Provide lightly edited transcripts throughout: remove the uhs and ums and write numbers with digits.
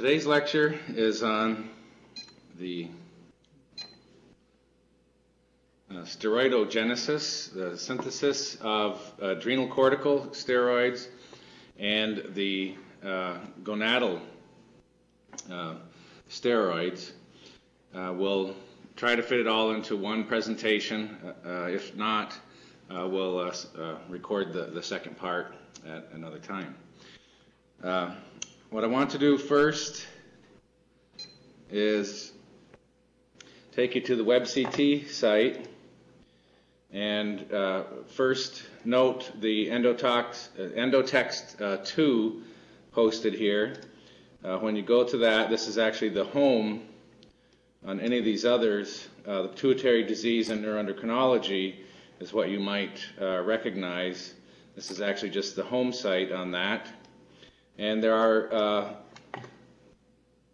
Today's lecture is on the steroidogenesis, the synthesis of adrenal-cortical steroids, and the gonadal steroids. We'll try to fit it all into one presentation. If not, we'll record the second part at another time. What I want to do first is take you to the WebCT site and first note the Endotext 2 posted here. When you go to that, this is actually the home on any of these others. The pituitary disease and neuroendocrinology is what you might recognize. This is actually just the home site on that. And there are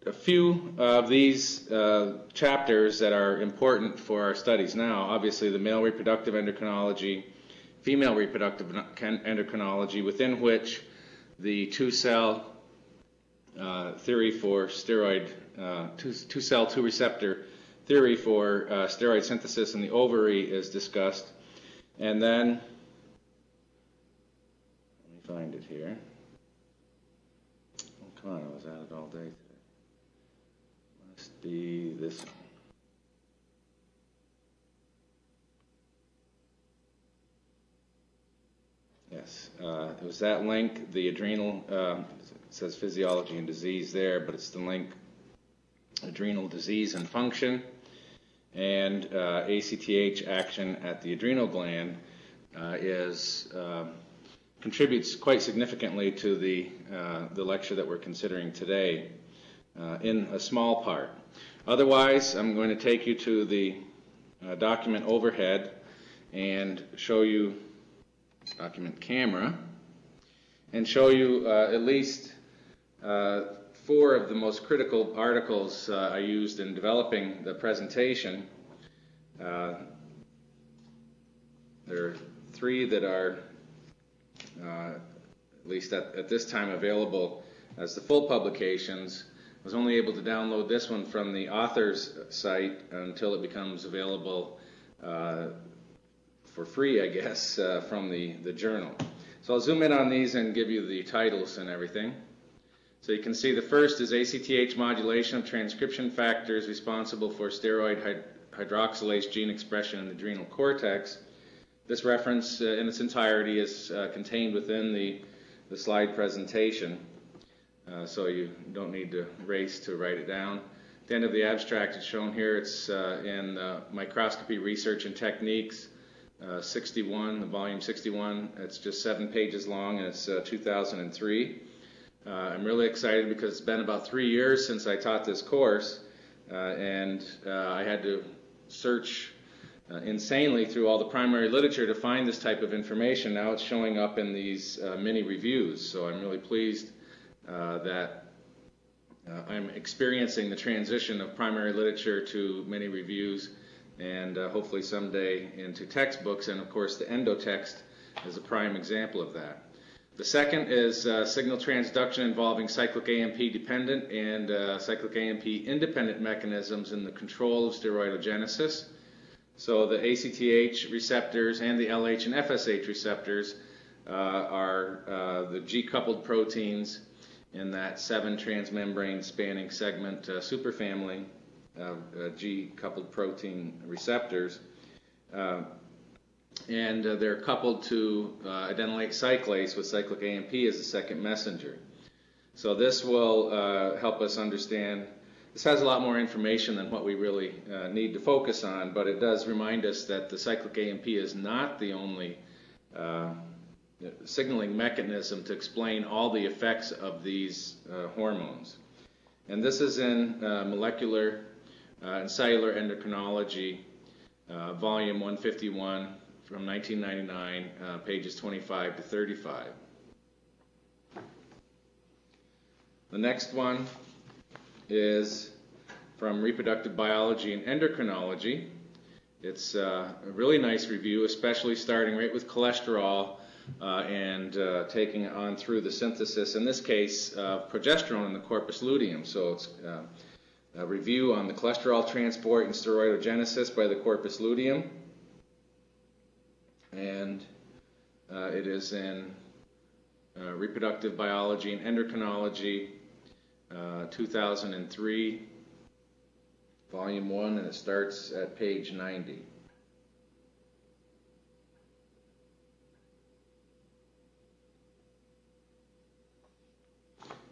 a few of these chapters that are important for our studies now. Obviously, the male reproductive endocrinology, female reproductive endocrinology, within which the two-cell theory for steroid, two-cell, two-receptor theory for steroid synthesis in the ovary is discussed. And then, let me find it here. Oh, come on, I was at it all day today. Must be this one. Yes, it was that link, the adrenal, it says physiology and disease there, but it's the link adrenal disease and function, and ACTH action at the adrenal gland contributes quite significantly to the lecture that we're considering today in a small part. Otherwise, I'm going to take you to the document overhead and show you document camera and show you at least 4 of the most critical articles I used in developing the presentation. There are 3 that are at least at this time available as the full publications. I was only able to download this one from the author's site until it becomes available for free, I guess, from the journal. So I'll zoom in on these and give you the titles and everything. So you can see the first is ACTH modulation of transcription factors responsible for steroid hydroxylase gene expression in the adrenal cortex. This reference in its entirety is contained within the slide presentation, so you don't need to race to write it down. At the end of the abstract, it's shown here. It's in Microscopy Research and Techniques 61, the volume 61. It's just 7 pages long, and it's 2003. I'm really excited because it's been about 3 years since I taught this course, and I had to search insanely through all the primary literature to find this type of information. Now it's showing up in these mini reviews, so I'm really pleased that I'm experiencing the transition of primary literature to mini reviews, and hopefully someday into textbooks, and of course the Endotext is a prime example of that. The second is signal transduction involving cyclic AMP dependent and cyclic AMP independent mechanisms in the control of steroidogenesis. So the ACTH receptors and the LH and FSH receptors are the G-coupled proteins in that 7 transmembrane spanning segment superfamily of G-coupled protein receptors. And they're coupled to adenylate cyclase with cyclic AMP as the second messenger. So this will help us understand. This has a lot more information than what we really need to focus on, but it does remind us that the cyclic AMP is not the only signaling mechanism to explain all the effects of these hormones. And this is in Molecular and Cellular Endocrinology, volume 151 from 1999, pages 25 to 35. The next one is from Reproductive Biology and Endocrinology. It's a really nice review, especially starting right with cholesterol, and taking it on through the synthesis, in this case, progesterone in the corpus luteum. So it's a review on the cholesterol transport and steroidogenesis by the corpus luteum. And it is in Reproductive Biology and Endocrinology, 2003, Volume 1, and it starts at page 90.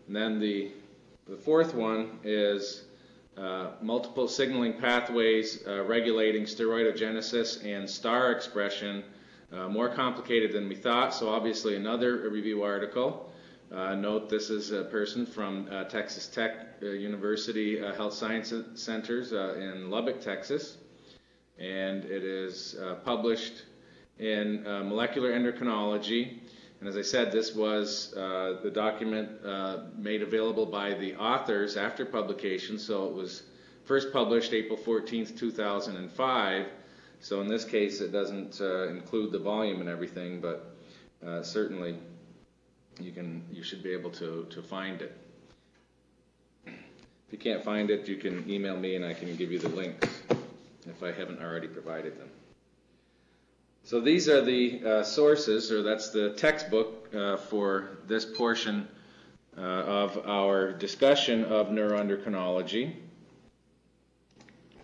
And then the fourth one is multiple signaling pathways regulating steroidogenesis and STAR expression. More complicated than we thought, so obviously another review article. Note this is a person from Texas Tech University Health Science Centers in Lubbock, Texas, and it is published in Molecular Endocrinology. And as I said, this was the document made available by the authors after publication, so it was first published April 14th, 2005. So in this case, it doesn't include the volume and everything, but certainly you should be able to find it. If you can't find it, you can email me and I can give you the links if I haven't already provided them. So these are the sources, or that's the textbook for this portion of our discussion of neuroendocrinology.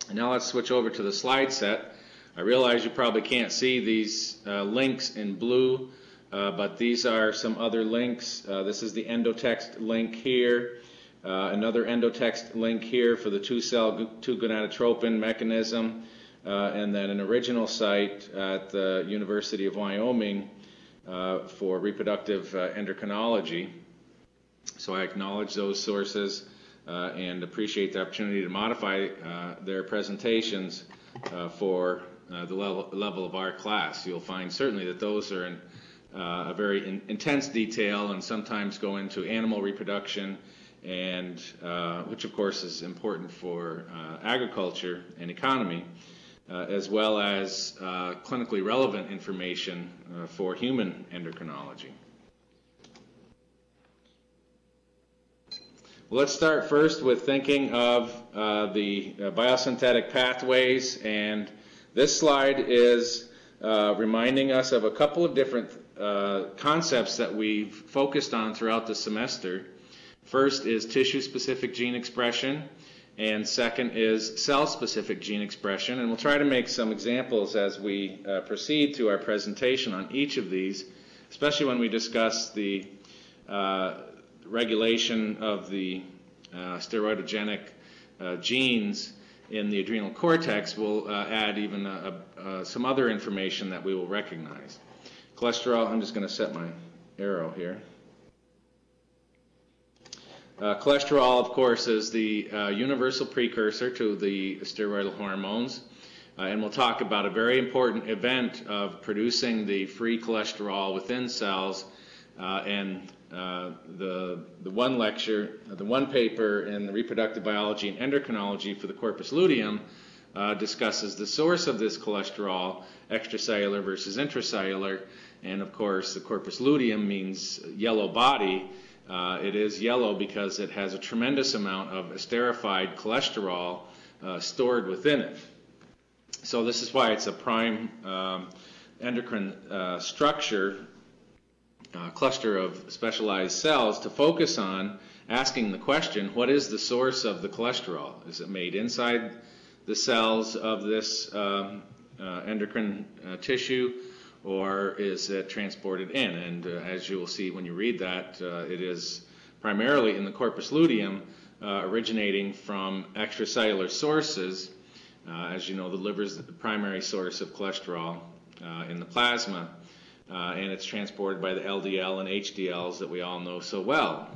And now let's switch over to the slide set. I realize you probably can't see these links in blue, but these are some other links. This is the Endotext link here, another Endotext link here for the 2-cell 2-gonadotropin mechanism, and then an original site at the University of Wyoming for reproductive endocrinology. So I acknowledge those sources and appreciate the opportunity to modify their presentations for the level of our class. You'll find certainly that those are in a very intense detail and sometimes go into animal reproduction, and which of course is important for agriculture and economy, as well as clinically relevant information for human endocrinology. Well, let's start first with thinking of the biosynthetic pathways, and this slide is reminding us of a couple of different concepts that we've focused on throughout the semester. First is tissue-specific gene expression, and second is cell-specific gene expression. And we'll try to make some examples as we proceed through our presentation on each of these, especially when we discuss the regulation of the steroidogenic genes in the adrenal cortex. We'll add even some other information that we will recognize. Cholesterol, I'm just going to set my arrow here. Cholesterol, of course, is the universal precursor to the steroidal hormones, and we'll talk about a very important event of producing the free cholesterol within cells, and the one lecture, the one paper in the Reproductive Biology and Endocrinology for the corpus luteum discusses the source of this cholesterol, extracellular versus intracellular, and of course the corpus luteum means yellow body. It is yellow because it has a tremendous amount of esterified cholesterol stored within it. So this is why it's a prime endocrine structure, cluster of specialized cells to focus on asking the question, what is the source of the cholesterol? Is it made inside the cells of this endocrine tissue, or is it transported in? And as you will see when you read that, it is primarily in the corpus luteum, originating from extracellular sources. As you know, the liver is the primary source of cholesterol in the plasma, and it's transported by the LDL and HDLs that we all know so well.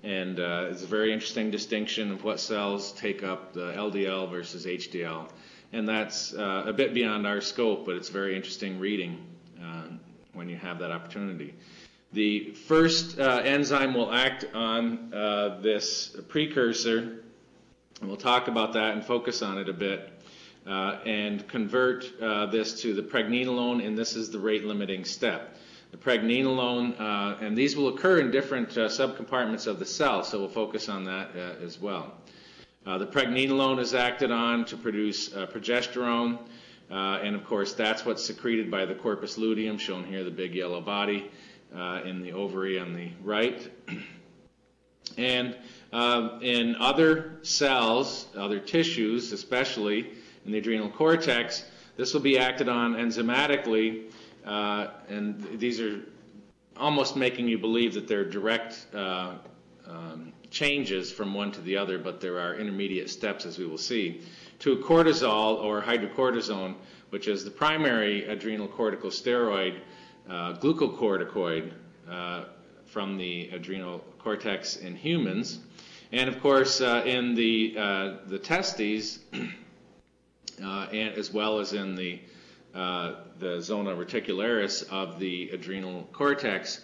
And it's a very interesting distinction of what cells take up the LDL versus HDL. And that's a bit beyond our scope, but it's very interesting reading when you have that opportunity. The first enzyme will act on this precursor, and we'll talk about that and focus on it a bit, and convert this to the pregnenolone, and this is the rate-limiting step. the pregnenolone, and these will occur in different subcompartments of the cell, so we'll focus on that as well. The pregnenolone is acted on to produce progesterone, and of course that's what's secreted by the corpus luteum, shown here, the big yellow body in the ovary on the right. And in other cells, other tissues, especially in the adrenal cortex, this will be acted on enzymatically, and these are almost making you believe that they're direct changes from one to the other, but there are intermediate steps, as we will see, to cortisol or hydrocortisone, which is the primary adrenal corticosteroid, glucocorticoid, from the adrenal cortex in humans. And of course, in the testes, and as well as in the zona reticularis of the adrenal cortex,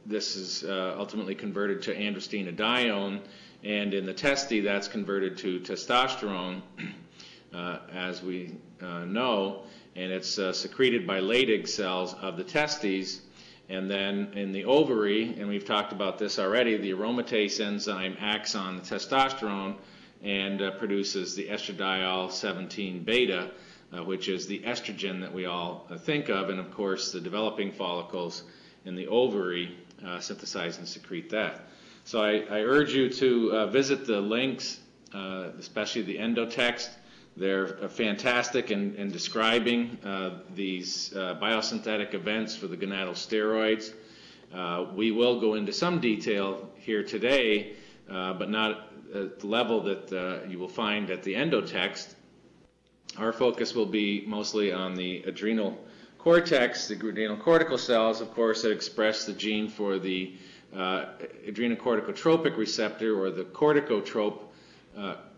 this is ultimately converted to androstenedione, and in the testes that's converted to testosterone, as we know, and it's secreted by Leydig cells of the testes. And then in the ovary, and we've talked about this already, the aromatase enzyme acts on the testosterone and produces the estradiol 17 beta, which is the estrogen that we all think of, and of course the developing follicles in the ovary synthesize and secrete that. So I urge you to visit the links, especially the Endotext. They're fantastic in describing these biosynthetic events for the gonadal steroids. We will go into some detail here today, but not at the level that you will find at the Endotext. Our focus will be mostly on the adrenal cortex, the adrenal cortical cells, of course, that express the gene for the adrenocorticotropic receptor, or the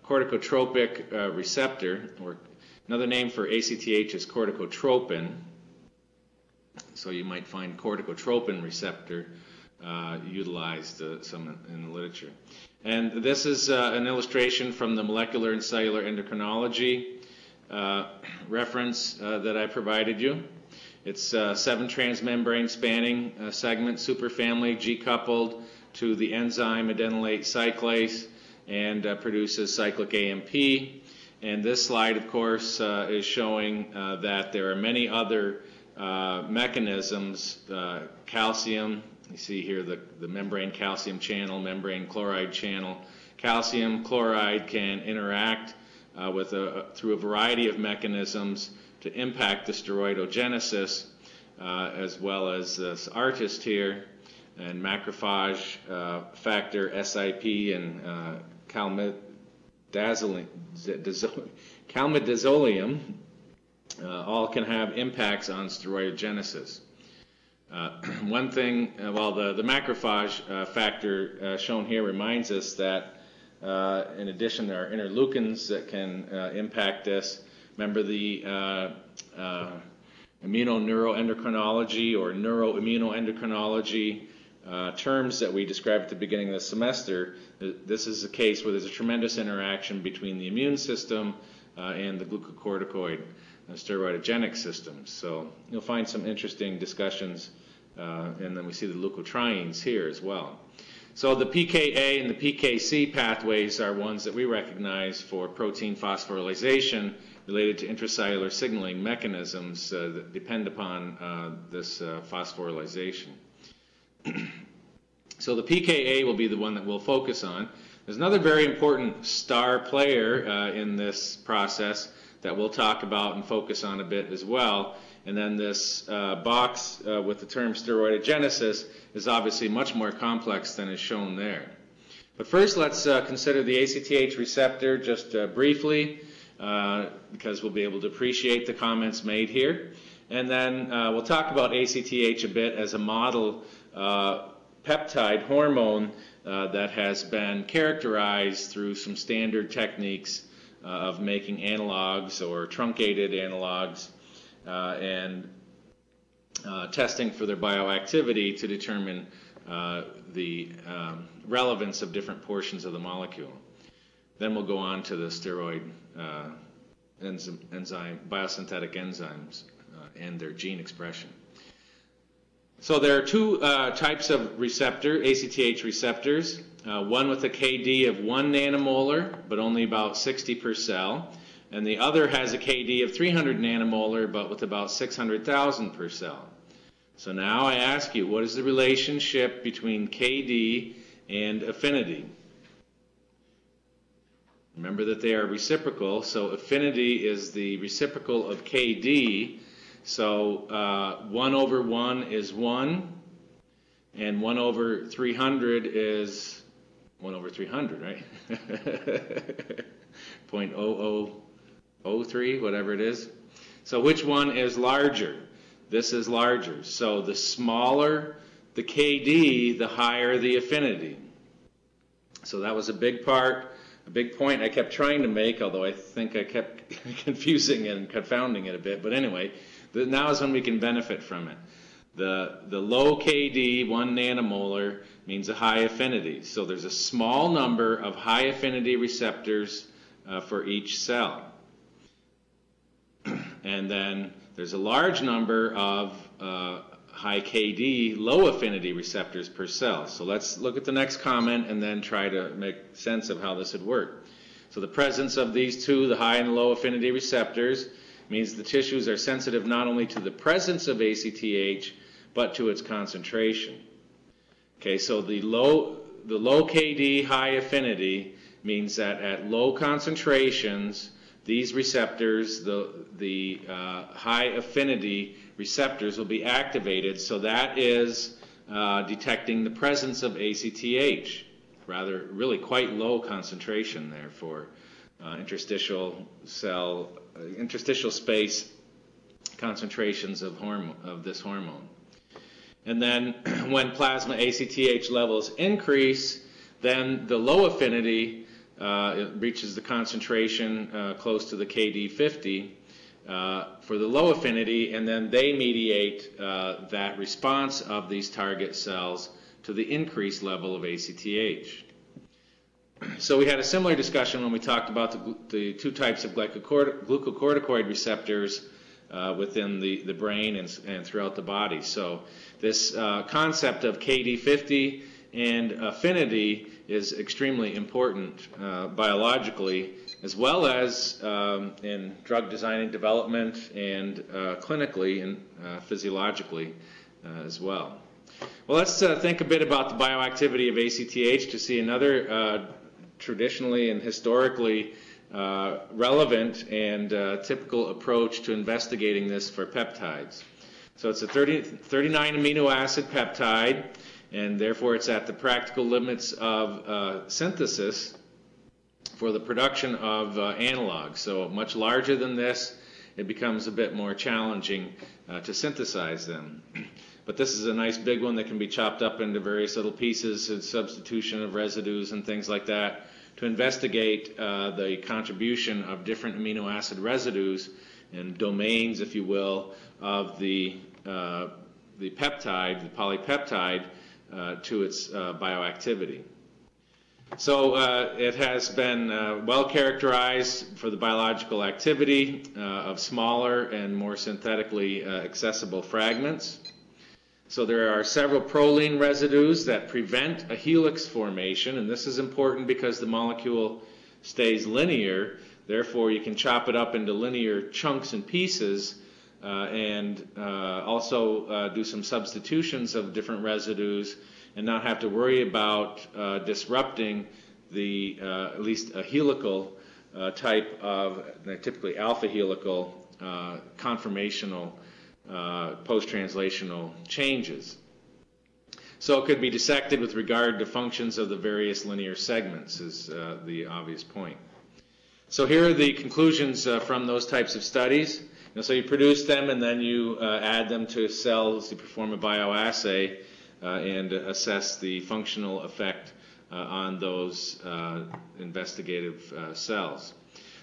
corticotropic receptor, or another name for ACTH is corticotropin. So you might find corticotropin receptor utilized some in the literature. And this is an illustration from the molecular and cellular endocrinology reference that I provided you. It's 7 transmembrane spanning segment superfamily G-coupled to the enzyme adenylate cyclase, and produces cyclic AMP. And this slide, of course, is showing that there are many other mechanisms. Calcium, you see here the membrane calcium channel, membrane chloride channel. Calcium chloride can interact through a variety of mechanisms to impact the steroidogenesis, as well as this artist here, and macrophage factor SIP and calmidazolium all can have impacts on steroidogenesis. One thing, the macrophage factor shown here reminds us that in addition there are interleukins that can impact this. Remember the immunoneuroendocrinology or neuroimmunoendocrinology terms that we described at the beginning of the semester. This is a case where there's a tremendous interaction between the immune system and the glucocorticoid steroidogenic systems. So you'll find some interesting discussions, and then we see the leukotrienes here as well. So the PKA and the PKC pathways are ones that we recognize for protein phosphorylation related to intracellular signaling mechanisms that depend upon this phosphorylation. So the PKA will be the one that we'll focus on. There's another very important star player in this process that we'll talk about and focus on a bit as well. And then this box with the term steroidogenesis is obviously much more complex than is shown there. But first, let's consider the ACTH receptor just briefly, because we'll be able to appreciate the comments made here. And then we'll talk about ACTH a bit as a model peptide hormone that has been characterized through some standard techniques of making analogs or truncated analogs and testing for their bioactivity to determine the relevance of different portions of the molecule. Then we'll go on to the steroid biosynthetic enzymes and their gene expression. So there are two types of receptor, ACTH receptors, one with a KD of 1 nanomolar, but only about 60 per cell, and the other has a KD of 300 nanomolar, but with about 600,000 per cell. So now I ask you, what is the relationship between KD and affinity? Remember that they are reciprocal, so affinity is the reciprocal of KD. So 1 over 1 is 1, and 1 over 300 is 1 over 300, right? 0.0003, whatever it is. So which one is larger? This is larger. So the smaller the KD, the higher the affinity. So that was a big point I kept trying to make, although I think I kept confusing and confounding it a bit. But anyway, now is when we can benefit from it. The low KD, 1 nanomolar, means a high affinity. So there's a small number of high affinity receptors for each cell. And then there's a large number of high KD, low affinity receptors per cell. So let's look at the next comment and then try to make sense of how this would work. So the presence of these two, the high and low affinity receptors, means the tissues are sensitive not only to the presence of ACTH, but to its concentration. Okay, so the low KD, high affinity, means that at low concentrations, these receptors, the high affinity receptors, will be activated. So that is detecting the presence of ACTH. Really quite low concentration there for interstitial space concentrations of this hormone. And then when plasma ACTH levels increase, then the low affinity it reaches the concentration close to the KD 50 for the low affinity, and then they mediate that response of these target cells to the increased level of ACTH. So we had a similar discussion when we talked about the two types of glucocorticoid receptors within the brain and throughout the body. So this concept of KD50 and affinity is extremely important biologically, as well as in drug design and development, and clinically and physiologically as well. Well, let's think a bit about the bioactivity of ACTH to see another traditionally and historically relevant and typical approach to investigating this for peptides. So it's a 39 amino acid peptide, and therefore it's at the practical limits of synthesis for the production of analogs. So much larger than this, it becomes a bit more challenging to synthesize them. But this is a nice big one that can be chopped up into various little pieces and substitution of residues and things like that to investigate the contribution of different amino acid residues and domains, if you will, of the peptide, the polypeptide, to its bioactivity. So it has been well characterized for the biological activity of smaller and more synthetically accessible fragments. So there are several proline residues that prevent a helix formation, and this is important because the molecule stays linear. Therefore, you can chop it up into linear chunks and pieces and also do some substitutions of different residues and not have to worry about disrupting the at least a helical type of, typically alpha helical conformational post-translational changes. So it could be dissected with regard to functions of the various linear segments is the obvious point. So here are the conclusions from those types of studies. So you produce them and then you add them to cells to perform a bioassay and assess the functional effect on those investigative cells.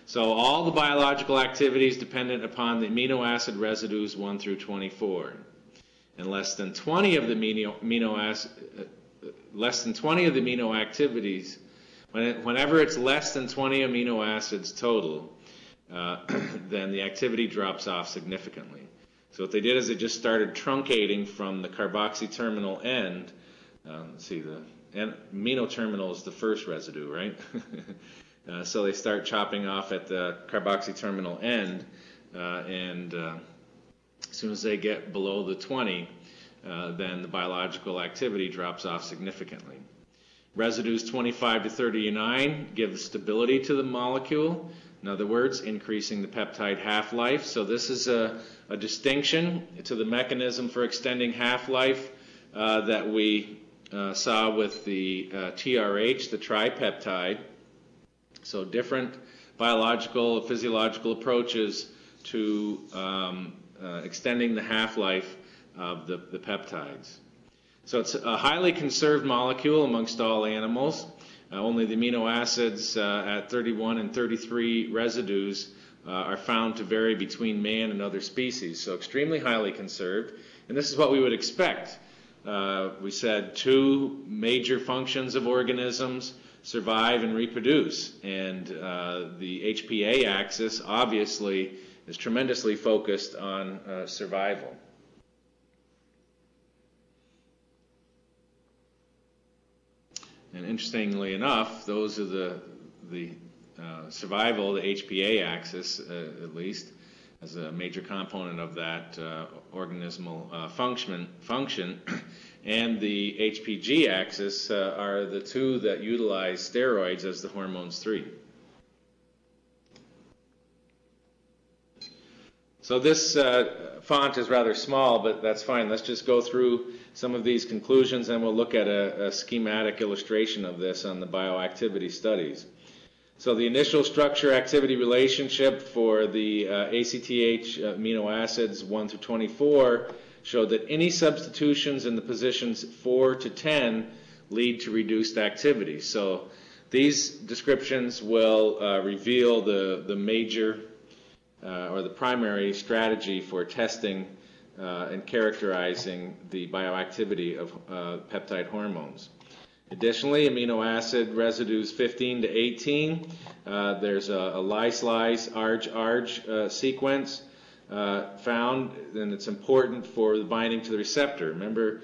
So all the biological activity is dependent upon the amino acid residues 1 through 24. And less than 20 of the amino activities, whenever it's less than 20 amino acids total, then the activity drops off significantly. So what they did is they just started truncating from the carboxy terminal end. Let's see, the amino terminal is the first residue, right? So they start chopping off at the carboxy terminal end, and as soon as they get below the 20, then the biological activity drops off significantly. Residues 25 to 39 give stability to the molecule. In other words, increasing the peptide half-life. So this is a distinction to the mechanism for extending half-life that we saw with the TRH, the tripeptide. So different biological, physiological approaches to extending the half-life of the peptides. So it's a highly conserved molecule amongst all animals. Only the amino acids at 31 and 33 residues are found to vary between man and other species. So extremely highly conserved. And this is what we would expect. We said 2 major functions of organisms: survive and reproduce. And the HPA axis obviously is tremendously focused on survival. And interestingly enough, those are the survival, the HPA axis, at least, as a major component of that organismal function, and the HPG axis are the 2 that utilize steroids as the hormones 3. So this font is rather small, but that's fine. Let's just go through some of these conclusions, and we'll look at a schematic illustration of this on the bioactivity studies. So the initial structure-activity relationship for the ACTH amino acids 1 through 24 showed that any substitutions in the positions 4 to 10 lead to reduced activity. So these descriptions will reveal the major or the primary strategy for testing and characterizing the bioactivity of peptide hormones. Additionally, amino acid residues 15 to 18, there's a lyse-lyse arg-arg sequence found, and it's important for the binding to the receptor. Remember,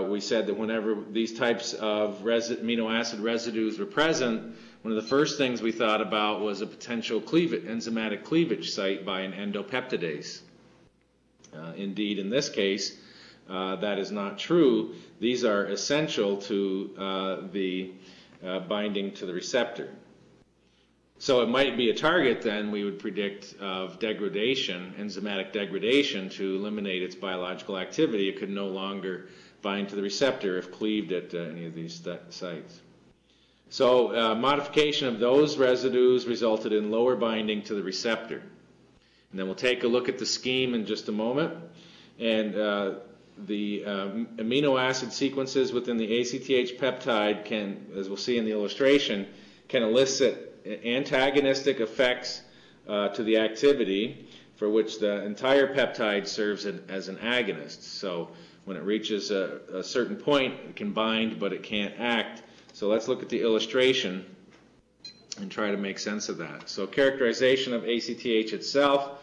we said that whenever these types of amino acid residues were present, one of the first things we thought about was a potential enzymatic cleavage site by an endopeptidase. Indeed, in this case, that is not true. These are essential to the binding to the receptor. So it might be a target, then, we would predict, of degradation, enzymatic degradation, to eliminate its biological activity. It could no longer bind to the receptor if cleaved at any of these sites. So modification of those residues resulted in lower binding to the receptor. And then we'll take a look at the scheme in just a moment. And the amino acid sequences within the ACTH peptide can, as we'll see in the illustration, can elicit antagonistic effects to the activity for which the entire peptide serves as an agonist. So when it reaches a certain point, it can bind, but it can't act. So let's look at the illustration and try to make sense of that. So characterization of ACTH itself,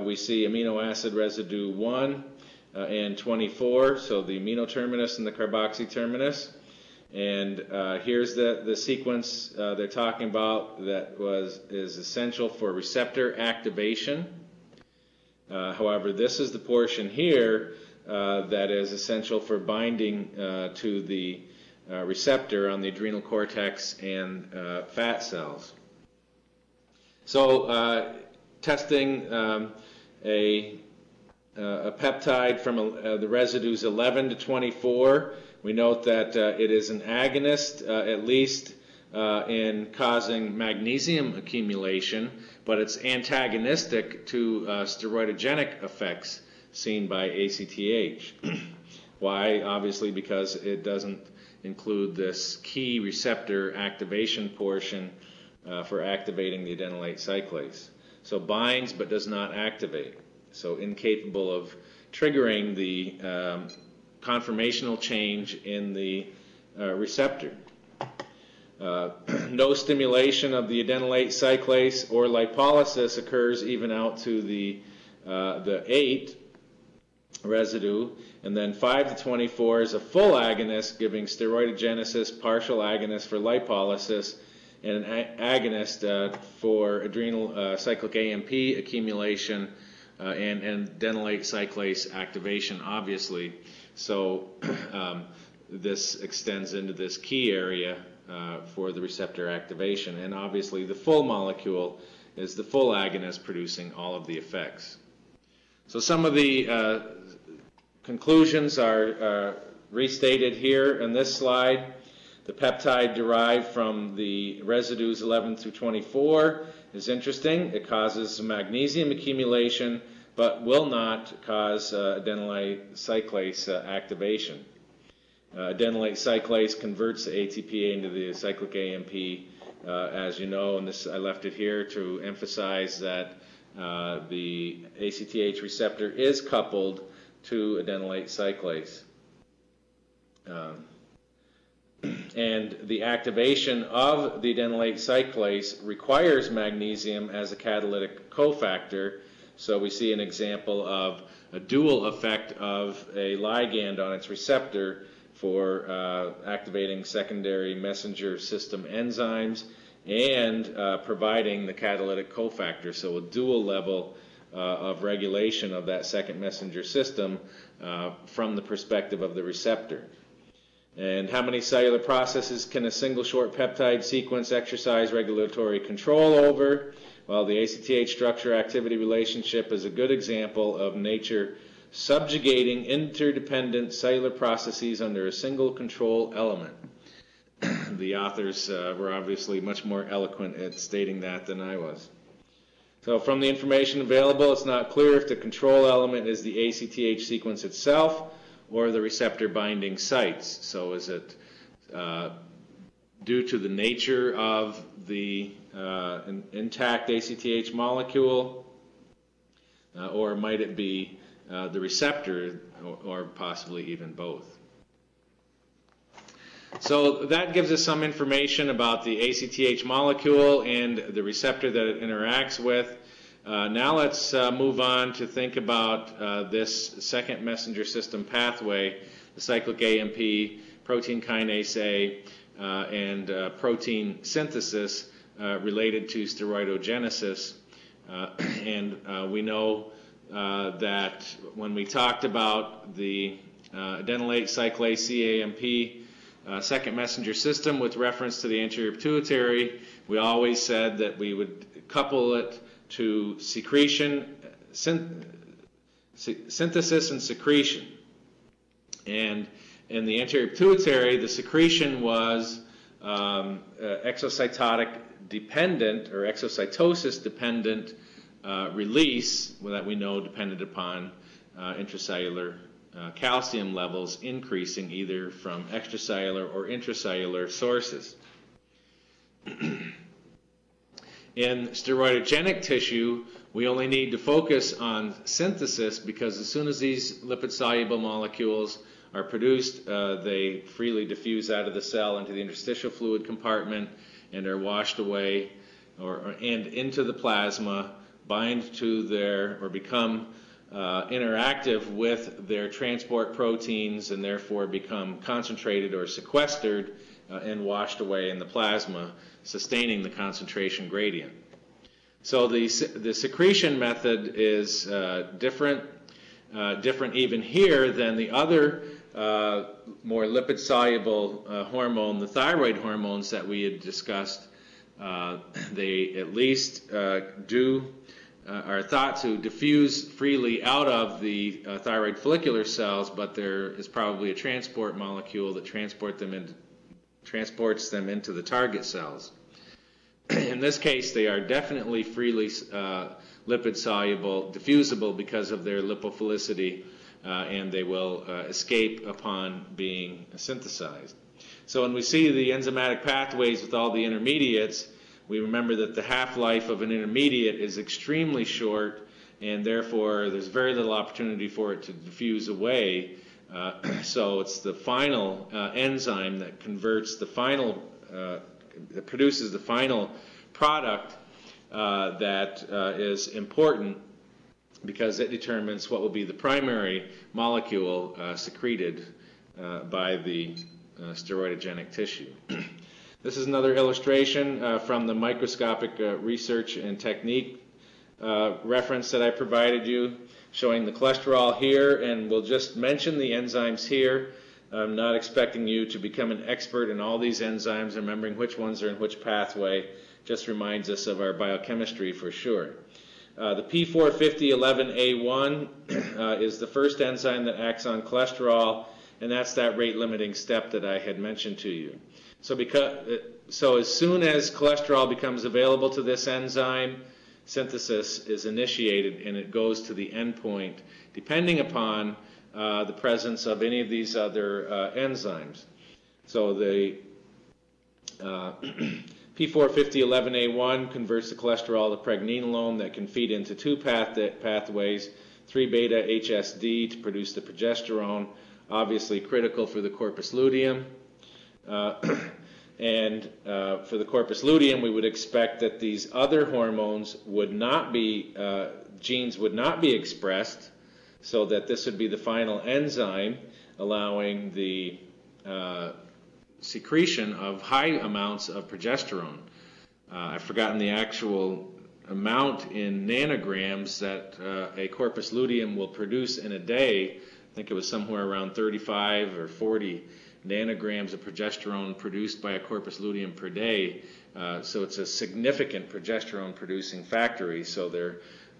we see amino acid residue 1 and 24, so the amino terminus and the carboxy terminus. And here's the sequence they're talking about that is essential for receptor activation. However, this is the portion here that is essential for binding to the receptor on the adrenal cortex and fat cells. So testing a peptide from the residues 11 to 24, we note that it is an agonist, at least in causing magnesium accumulation, but it's antagonistic to steroidogenic effects seen by ACTH. Why? Obviously because it doesn't include this key receptor activation portion for activating the adenylate cyclase. So binds but does not activate. So incapable of triggering the conformational change in the receptor. No stimulation of the adenylate cyclase or lipolysis occurs even out to the 8 residue, and then 5 to 24 is a full agonist, giving steroidogenesis, partial agonist for lipolysis, and an agonist for adrenal cyclic AMP accumulation and adenylate cyclase activation, obviously. So this extends into this key area for the receptor activation, and obviously the full molecule is the full agonist producing all of the effects. So some of the conclusions are restated here in this slide. The peptide derived from the residues 11 through 24 is interesting. It causes magnesium accumulation, but will not cause adenylate cyclase activation. Adenylate cyclase converts the ATPase into the cyclic AMP, as you know, and this I left it here to emphasize that the ACTH receptor is coupled to adenylate cyclase. And the activation of the adenylate cyclase requires magnesium as a catalytic cofactor. So we see an example of a dual effect of a ligand on its receptor for activating secondary messenger system enzymes and providing the catalytic cofactor. So a dual level of regulation of that second messenger system from the perspective of the receptor. And how many cellular processes can a single short peptide sequence exercise regulatory control over? Well, the ACTH structure-activity relationship is a good example of nature subjugating interdependent cellular processes under a single control element. The authors were obviously much more eloquent at stating that than I was. So from the information available, it's not clear if the control element is the ACTH sequence itself or the receptor binding sites. So is it due to the nature of the intact ACTH molecule, or might it be the receptor, or possibly even both? So that gives us some information about the ACTH molecule and the receptor that it interacts with. Now let's move on to think about this second messenger system pathway, the cyclic AMP, protein kinase A, and protein synthesis related to steroidogenesis. And we know that when we talked about the adenylate cyclase CAMP second messenger system with reference to the anterior pituitary, we always said that we would couple it to secretion, synthesis and secretion. And in the anterior pituitary, the secretion was exocytotic dependent or exocytosis dependent release that we know depended upon intracellular calcium levels increasing either from extracellular or intracellular sources. In steroidogenic tissue, we only need to focus on synthesis because as soon as these lipid-soluble molecules are produced, they freely diffuse out of the cell into the interstitial fluid compartment and are washed away and into the plasma, bind to their, or become interactive with their transport proteins and therefore become concentrated or sequestered and washed away in the plasma, sustaining the concentration gradient. So the secretion method is different even here than the other more lipid-soluble hormone, the thyroid hormones that we had discussed. They at least are thought to diffuse freely out of the thyroid follicular cells, but there is probably a transport molecule that transports them into the target cells. In this case, they are definitely freely lipid-soluble, diffusible because of their lipophilicity, and they will escape upon being synthesized. So when we see the enzymatic pathways with all the intermediates, we remember that the half-life of an intermediate is extremely short, and therefore there's very little opportunity for it to diffuse away. So it's the final enzyme that converts the final, that produces the final product that is important because it determines what will be the primary molecule secreted by the steroidogenic tissue. This is another illustration from the microscopic research and technique reference that I provided you, showing the cholesterol here, and we'll just mention the enzymes here. I'm not expecting you to become an expert in all these enzymes. Remembering which ones are in which pathway just reminds us of our biochemistry for sure. The P450-11A1 is the first enzyme that acts on cholesterol, and that's that rate-limiting step that I had mentioned to you. So as soon as cholesterol becomes available to this enzyme, synthesis is initiated and it goes to the endpoint, depending upon the presence of any of these other enzymes. So the P450-11A1 converts the cholesterol to pregnenolone that can feed into two pathways, 3-beta-HSD to produce the progesterone, obviously critical for the corpus luteum. And for the corpus luteum, we would expect that these other hormones would not be, genes would not be expressed, so that this would be the final enzyme allowing the secretion of high amounts of progesterone. I've forgotten the actual amount in nanograms that a corpus luteum will produce in a day. I think it was somewhere around 35 or 40 nanograms of progesterone produced by a corpus luteum per day. So it's a significant progesterone producing factory. So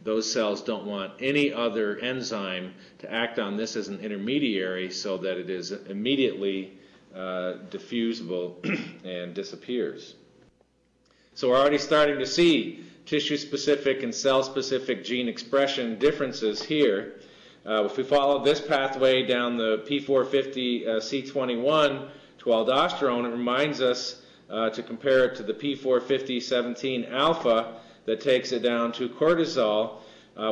those cells don't want any other enzyme to act on this as an intermediary, so that it is immediately diffusible and disappears. So we're already starting to see tissue-specific and cell-specific gene expression differences here. If we follow this pathway down the P450-C21 to aldosterone, it reminds us to compare it to the P450-17-alpha that takes it down to cortisol.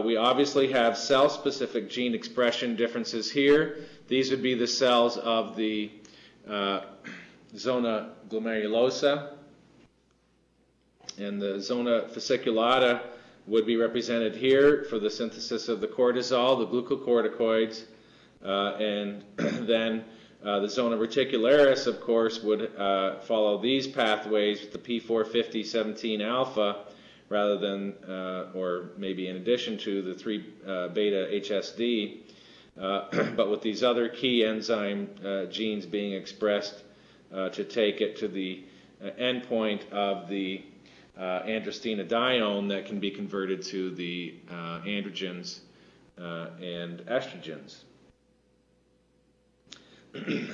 We obviously have cell-specific gene expression differences here. These would be the cells of the zona glomerulosa, and the zona fasciculata would be represented here for the synthesis of the cortisol, the glucocorticoids, and then the zona reticularis, of course, would follow these pathways with the P450-17-alpha rather than, or maybe in addition to, the 3-beta-HSD, but with these other key enzyme genes being expressed to take it to the endpoint of the androstenedione that can be converted to the androgens and estrogens.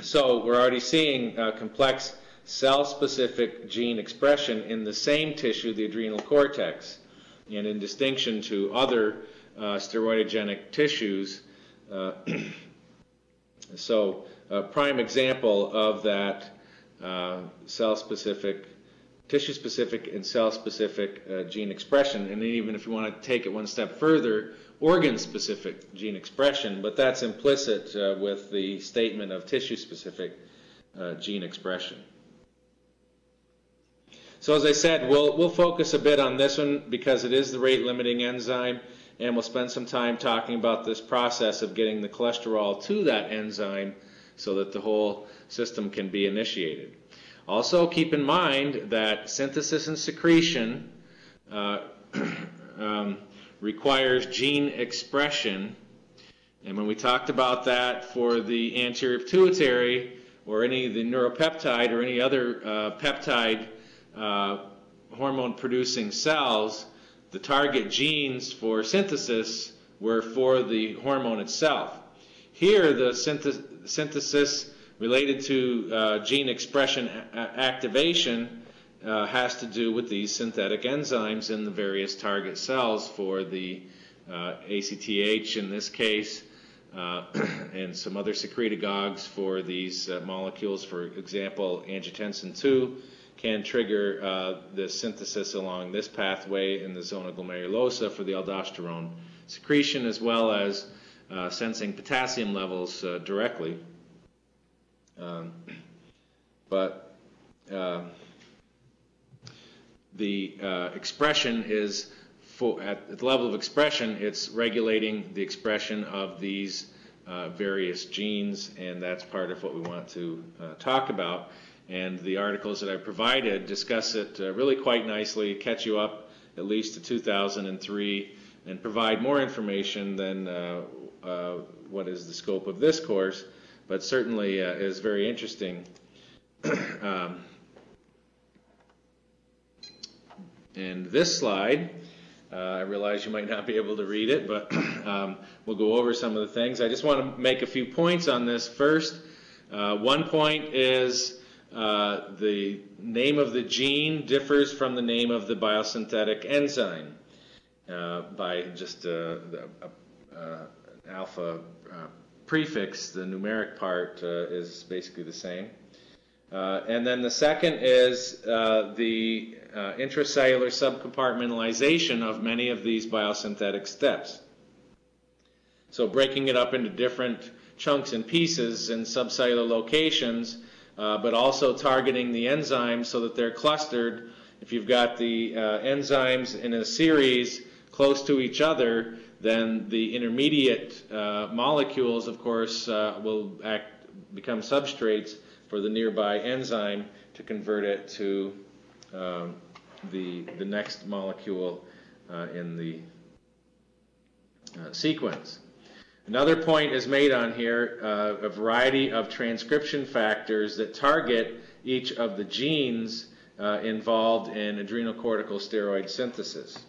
So we're already seeing complex cell-specific gene expression in the same tissue, the adrenal cortex, and in distinction to other steroidogenic tissues. So a prime example of that cell-specific, tissue-specific and cell-specific gene expression, and even if you want to take it one step further, organ-specific gene expression, but that's implicit with the statement of tissue-specific gene expression. So as I said, we'll focus a bit on this one because it is the rate-limiting enzyme, and we'll spend some time talking about this process of getting the cholesterol to that enzyme so that the whole system can be initiated. Also, keep in mind that synthesis and secretion requires gene expression, and when we talked about that for the anterior pituitary or any of the neuropeptide or any other peptide hormone-producing cells, the target genes for synthesis were for the hormone itself. Here, the synthesis related to gene expression activation has to do with these synthetic enzymes in the various target cells for the ACTH in this case, and some other secretagogues for these molecules. For example, angiotensin II can trigger the synthesis along this pathway in the zona glomerulosa for the aldosterone secretion, as well as sensing potassium levels directly. But the expression is at the level of expression, it's regulating the expression of these various genes, and that's part of what we want to talk about. And the articles that I provided discuss it really quite nicely, catch you up at least to 2003, and provide more information than what is the scope of this course, but certainly is very interesting. And this slide, I realize you might not be able to read it, but we'll go over some of the things. I just want to make a few points on this first. One point is the name of the gene differs from the name of the biosynthetic enzyme by just the alpha prefix. The numeric part is basically the same. And then the second is the intracellular subcompartmentalization of many of these biosynthetic steps. So breaking it up into different chunks and pieces in subcellular locations, but also targeting the enzymes so that they're clustered. If you've got the enzymes in a series close to each other, then the intermediate molecules, of course, will become substrates for the nearby enzyme to convert it to the next molecule in the sequence. Another point is made on here, a variety of transcription factors that target each of the genes involved in adrenocortical steroid synthesis.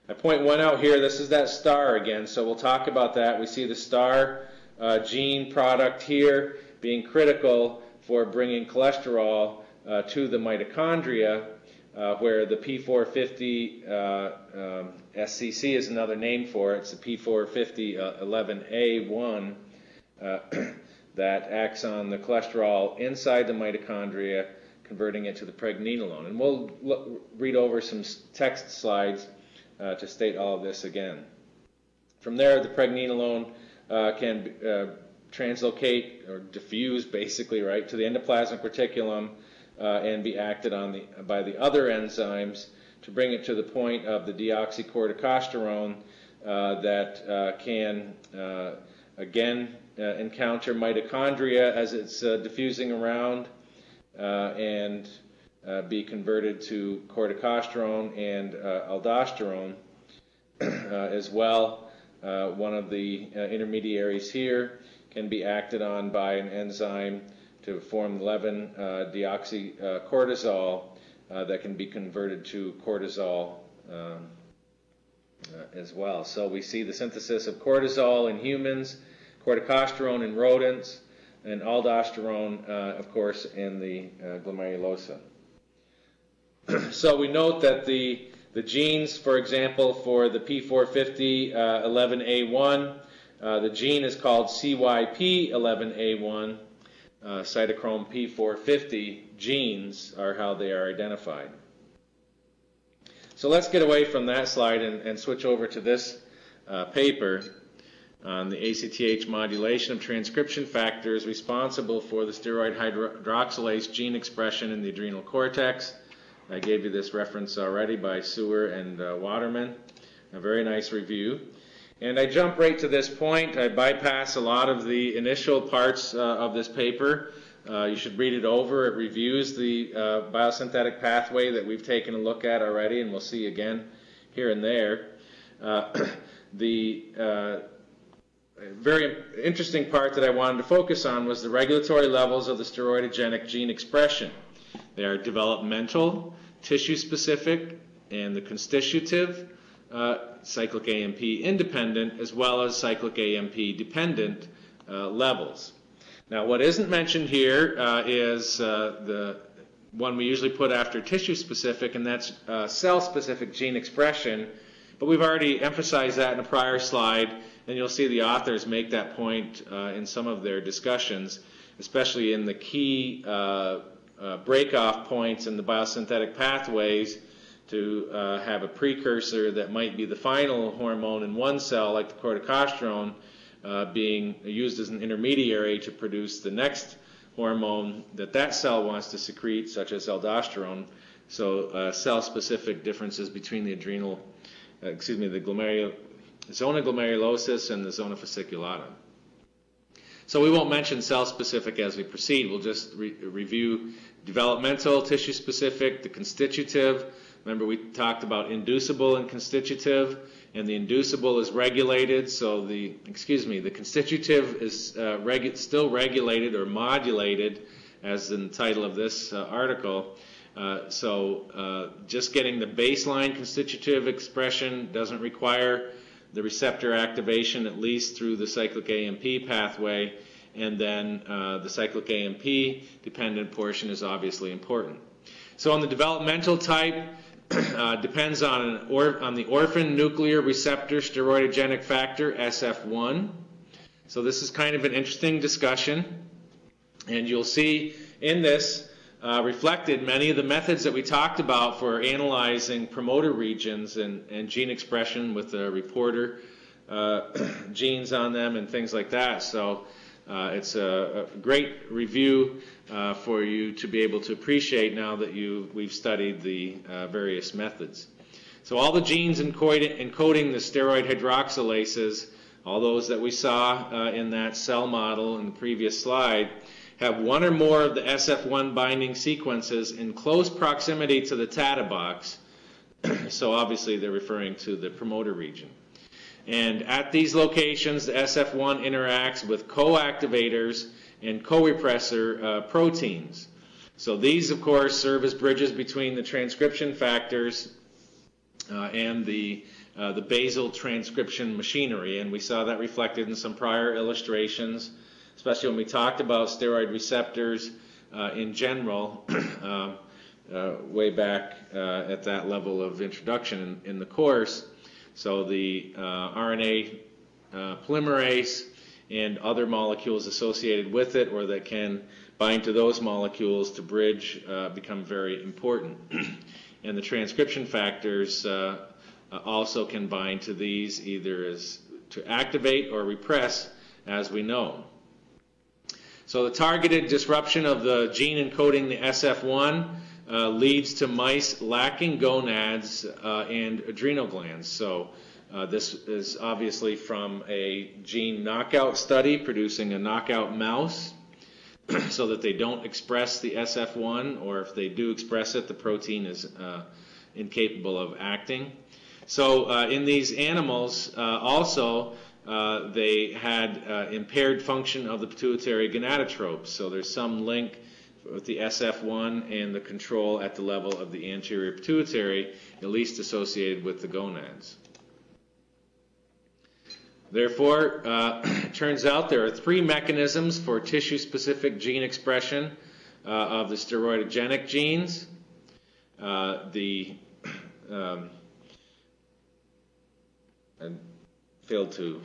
I point one out here. This is that star again, so we'll talk about that. We see the star gene product here being critical for bringing cholesterol to the mitochondria, where the P450 SCC is another name for it. It's the P450-11A1 that acts on the cholesterol inside the mitochondria, converting it to the pregnenolone. And we'll read over some text slides to state all of this again. From there, the pregnenolone can translocate or diffuse, basically, right, to the endoplasmic reticulum and be acted on by the other enzymes to bring it to the point of the deoxycorticosterone that can again encounter mitochondria as it's diffusing around and be converted to corticosterone and aldosterone as well. One of the intermediaries here can be acted on by an enzyme to form 11-deoxycortisol that can be converted to cortisol as well. So we see the synthesis of cortisol in humans, corticosterone in rodents, and aldosterone, of course, in the glomerulosa. So we note that the genes, for example, for the P450-11A1, the gene is called CYP11A1. Cytochrome P450 genes are how they are identified. So let's get away from that slide and switch over to this paper on the ACTH modulation of transcription factors responsible for the steroid hydroxylase gene expression in the adrenal cortex. I gave you this reference already by Sewer and Waterman. A very nice review. And I jump right to this point. I bypass a lot of the initial parts of this paper. You should read it over. It reviews the biosynthetic pathway that we've taken a look at already, and we'll see again here and there. The very interesting part that I wanted to focus on was the regulatory levels of the steroidogenic gene expression. They are developmental, tissue-specific, and the constitutive, cyclic AMP independent, as well as cyclic AMP dependent levels. Now, what isn't mentioned here is the one we usually put after tissue-specific, and that's cell-specific gene expression. But we've already emphasized that in a prior slide, and you'll see the authors make that point in some of their discussions, especially in the key break-off points in the biosynthetic pathways to have a precursor that might be the final hormone in one cell, like the corticosterone, being used as an intermediary to produce the next hormone that cell wants to secrete, such as aldosterone. So cell-specific differences between the adrenal zona glomerulosus and the zona fasciculata. So we won't mention cell-specific as we proceed. We'll just review developmental, tissue-specific, the constitutive. Remember we talked about inducible and constitutive, and the inducible is regulated, so the constitutive is still regulated or modulated, as in the title of this article. Just getting the baseline constitutive expression doesn't require the receptor activation, at least through the cyclic AMP pathway, and then the cyclic AMP dependent portion is obviously important. So on the developmental type, depends on the orphan nuclear receptor steroidogenic factor, SF1. So this is kind of an interesting discussion, and you'll see in this reflected many of the methods that we talked about for analyzing promoter regions and gene expression with the reporter genes on them and things like that. So it's a great review for you to be able to appreciate now that we've studied the various methods. So all the genes encoding the steroid hydroxylases, all those that we saw in that cell model in the previous slide, have one or more of the SF1 binding sequences in close proximity to the TATA box. So obviously they're referring to the promoter region. And at these locations, the SF1 interacts with co-activators and co-repressor proteins. So these, of course, serve as bridges between the transcription factors and the basal transcription machinery. And we saw that reflected in some prior illustrations, especially when we talked about steroid receptors in general, way back at that level of introduction in the course. So the RNA polymerase and other molecules associated with it or that can bind to those molecules to bridge become very important. And the transcription factors also can bind to these either as to activate or repress, as we know. So the targeted disruption of the gene encoding the SF1 leads to mice lacking gonads and adrenal glands. So this is obviously from a gene knockout study producing a knockout mouse so that they don't express the SF1, or if they do express it, the protein is incapable of acting. So in these animals also they had impaired function of the pituitary gonadotropes. So there's some link with the SF1 and the control at the level of the anterior pituitary, at least associated with the gonads. Therefore, it turns out there are three mechanisms for tissue-specific gene expression of the steroidogenic genes. I failed to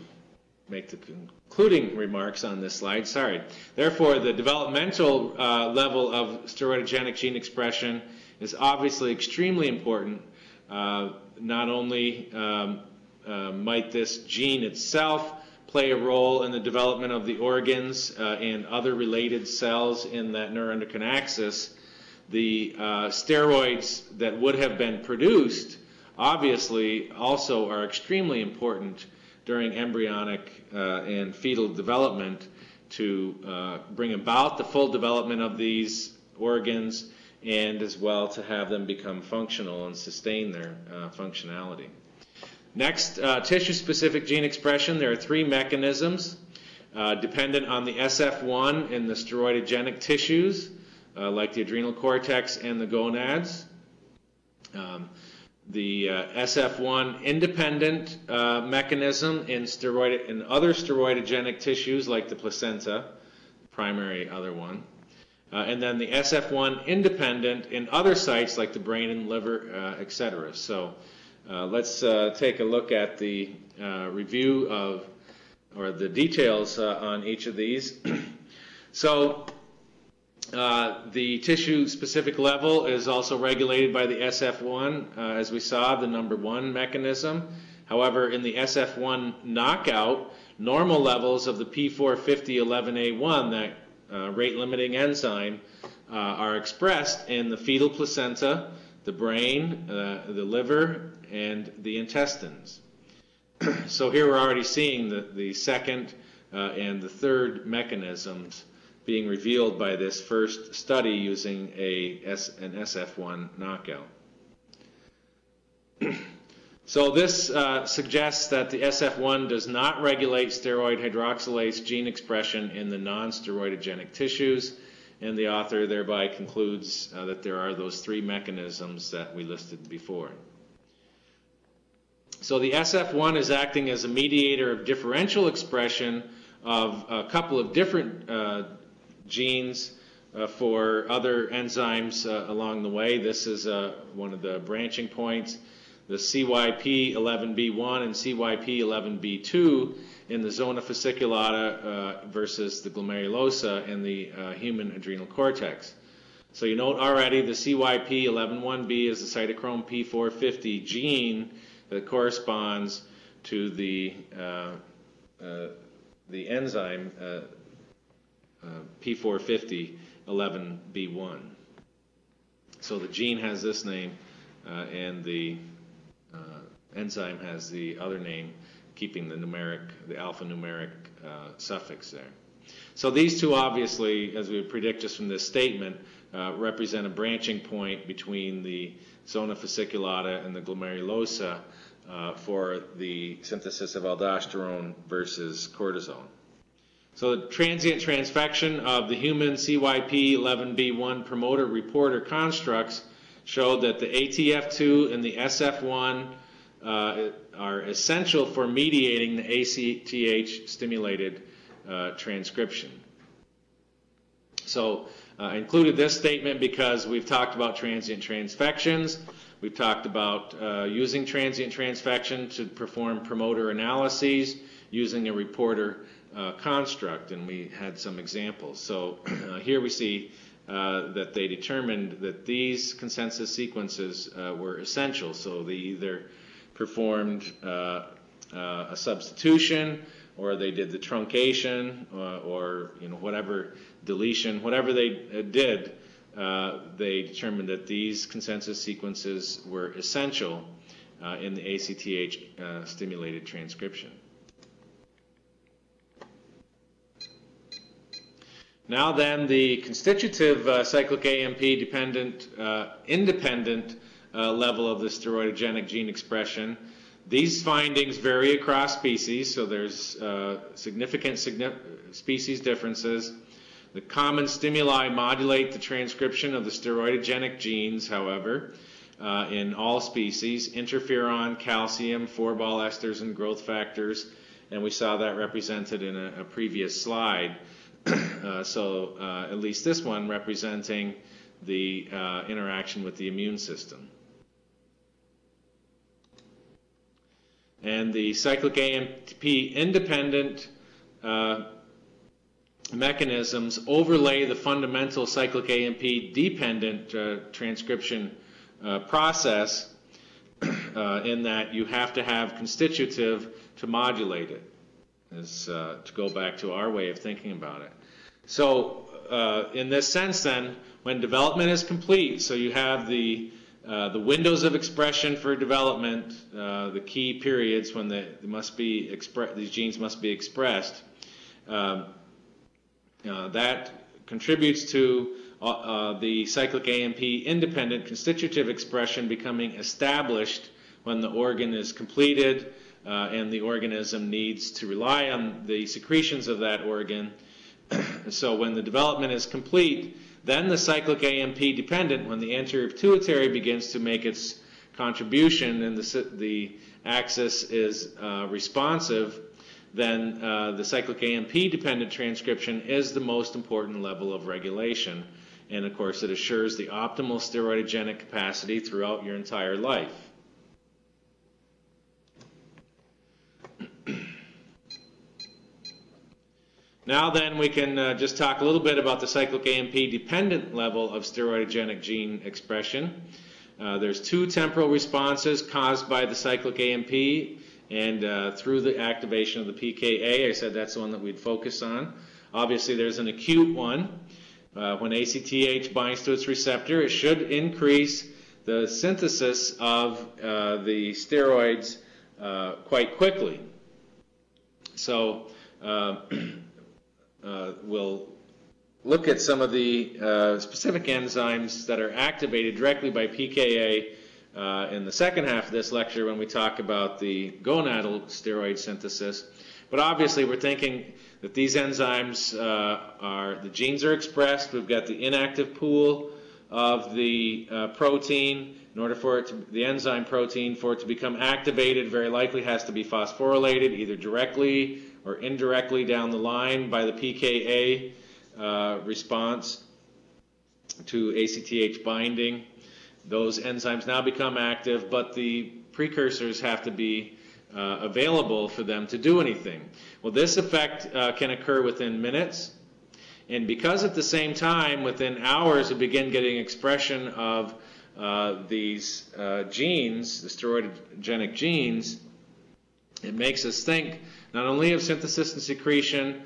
make the concluding remarks on this slide, sorry. Therefore, the developmental level of steroidogenic gene expression is obviously extremely important. Not only might this gene itself play a role in the development of the organs and other related cells in that neuroendocrine axis, the steroids that would have been produced obviously also are extremely important during embryonic and fetal development to bring about the full development of these organs and as well to have them become functional and sustain their functionality. Next, tissue-specific gene expression. There are three mechanisms dependent on the SF1 in the steroidogenic tissues, like the adrenal cortex and the gonads. The SF1 independent mechanism in other steroidogenic tissues like the placenta, the primary other one. And then the SF1 independent in other sites like the brain and liver, etc. So let's take a look at the review of, or the details on each of these. So the tissue-specific level is also regulated by the SF1, as we saw, the number one mechanism. However, in the SF1 knockout, normal levels of the P450-11A1, that rate-limiting enzyme, are expressed in the fetal placenta, the brain, the liver, and the intestines. So here we're already seeing the second and the third mechanisms being revealed by this first study using an SF1 knockout. So this suggests that the SF1 does not regulate steroid hydroxylase gene expression in the non-steroidogenic tissues, and the author thereby concludes that there are those three mechanisms that we listed before. So the SF1 is acting as a mediator of differential expression of a couple of different genes for other enzymes along the way. This is one of the branching points. The CYP11B1 and CYP11B2 in the zona fasciculata versus the glomerulosa in the human adrenal cortex. So you note already the CYP11B is the cytochrome P450 gene that corresponds to the enzyme P450-11B1. So the gene has this name, and the enzyme has the other name, keeping the alphanumeric suffix there. So these two, obviously, as we would predict just from this statement, represent a branching point between the zona fasciculata and the glomerulosa for the synthesis of aldosterone versus cortisol. So the transient transfection of the human CYP11B1 promoter reporter constructs showed that the ATF2 and the SF1 are essential for mediating the ACTH-stimulated transcription. So I included this statement because we've talked about transient transfections. We've talked about using transient transfection to perform promoter analyses using a reporter construct, and we had some examples. So here we see that they determined that these consensus sequences were essential. So they either performed a substitution, or they did the truncation, or whatever deletion, whatever they did, they determined that these consensus sequences were essential in the ACTH stimulated transcription. Now then, the constitutive cyclic AMP independent level of the steroidogenic gene expression. These findings vary across species, so there's significant species differences. The common stimuli modulate the transcription of the steroidogenic genes, however, in all species: interferon, calcium, 4-ball esters, and growth factors, and we saw that represented in a previous slide. So at least this one representing the interaction with the immune system. And the cyclic AMP independent mechanisms overlay the fundamental cyclic AMP dependent transcription process in that you have to have constitutive to modulate it, to go back to our way of thinking about it. So in this sense then, when development is complete, so you have the windows of expression for development, the key periods when these genes must be expressed, that contributes to the cyclic AMP independent constitutive expression becoming established when the organ is completed and the organism needs to rely on the secretions of that organ. So when the development is complete, then the cyclic AMP dependent, when the anterior pituitary begins to make its contribution and the axis is responsive, then the cyclic AMP dependent transcription is the most important level of regulation. And of course, it assures the optimal steroidogenic capacity throughout your entire life. Now then, we can just talk a little bit about the cyclic AMP dependent level of steroidogenic gene expression. There's two temporal responses caused by the cyclic AMP and through the activation of the PKA. I said that's the one that we'd focus on. Obviously, there's an acute one. When ACTH binds to its receptor, it should increase the synthesis of the steroids quite quickly. So we'll look at some of the specific enzymes that are activated directly by PKA in the second half of this lecture when we talk about the gonadal steroid synthesis. But obviously we're thinking that these enzymes the genes are expressed. We've got the inactive pool of the protein. In order for it to, the enzyme protein, for it to become activated, very likely has to be phosphorylated either directly or indirectly down the line by the PKA response to ACTH binding. Those enzymes now become active, but the precursors have to be available for them to do anything. Well, this effect can occur within minutes, and because at the same time, within hours, we begin getting expression of these genes, the steroidogenic genes, it makes us think not only of synthesis and secretion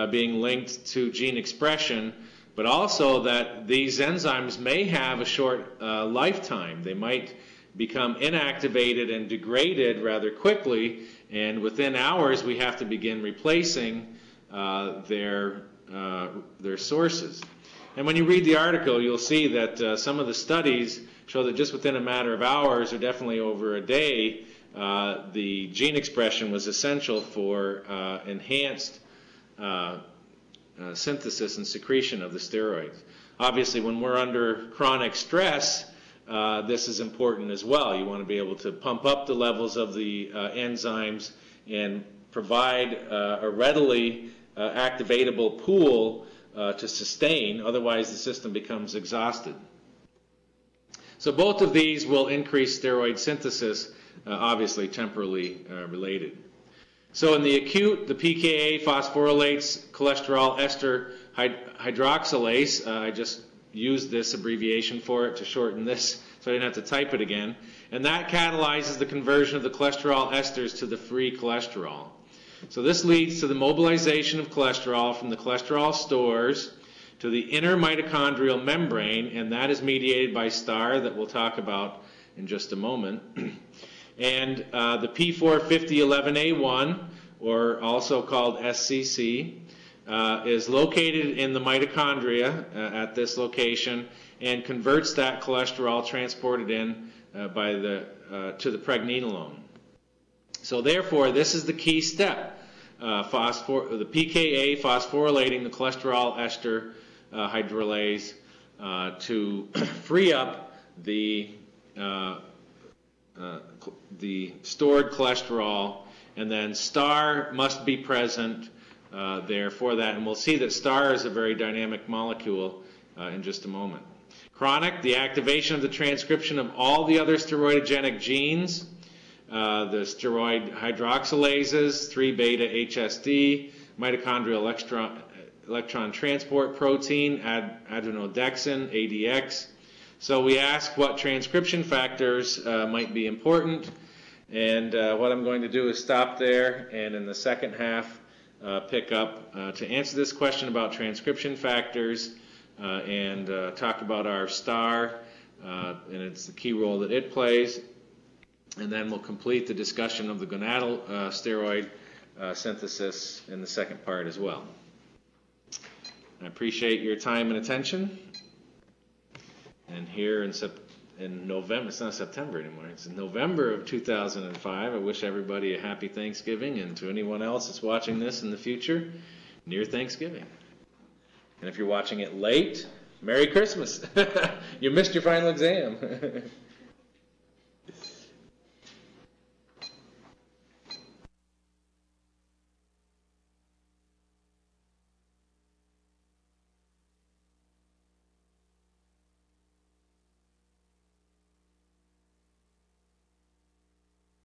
being linked to gene expression, but also that these enzymes may have a short lifetime. They might become inactivated and degraded rather quickly, and within hours we have to begin replacing their sources. And when you read the article, you'll see that some of the studies show that just within a matter of hours, or definitely over a day, the gene expression was essential for enhanced synthesis and secretion of the steroids. Obviously, when we're under chronic stress, this is important as well. You want to be able to pump up the levels of the enzymes and provide a readily activatable pool to sustain, otherwise the system becomes exhausted. So both of these will increase steroid synthesis, obviously temporally related. So in the acute, the PKA phosphorylates cholesterol ester hydroxylase. I just used this abbreviation for it to shorten this so I didn't have to type it again. And that catalyzes the conversion of the cholesterol esters to the free cholesterol. So this leads to the mobilization of cholesterol from the cholesterol stores to the inner mitochondrial membrane, and that is mediated by STAR that we'll talk about in just a moment. And the P45011A1, or also called SCC, is located in the mitochondria at this location and converts that cholesterol transported in to the pregnenolone. So therefore, this is the key step, the PKA phosphorylating the cholesterol ester hydrolase to free up the stored cholesterol, and then STAR must be present there for that. And we'll see that STAR is a very dynamic molecule in just a moment. Chronic, the activation of the transcription of all the other steroidogenic genes, the steroid hydroxylases, 3-beta HSD, mitochondrial electron transport protein, adenodexin, ADX. So we ask what transcription factors might be important, and what I'm going to do is stop there, and in the second half pick up to answer this question about transcription factors and talk about our STAR and it's the key role that it plays, and then we'll complete the discussion of the gonadal steroid synthesis in the second part as well. I appreciate your time and attention. And here in November, it's not September anymore, it's in November of 2005, I wish everybody a happy Thanksgiving, and to anyone else that's watching this in the future, near Thanksgiving. And if you're watching it late, Merry Christmas. You missed your final exam.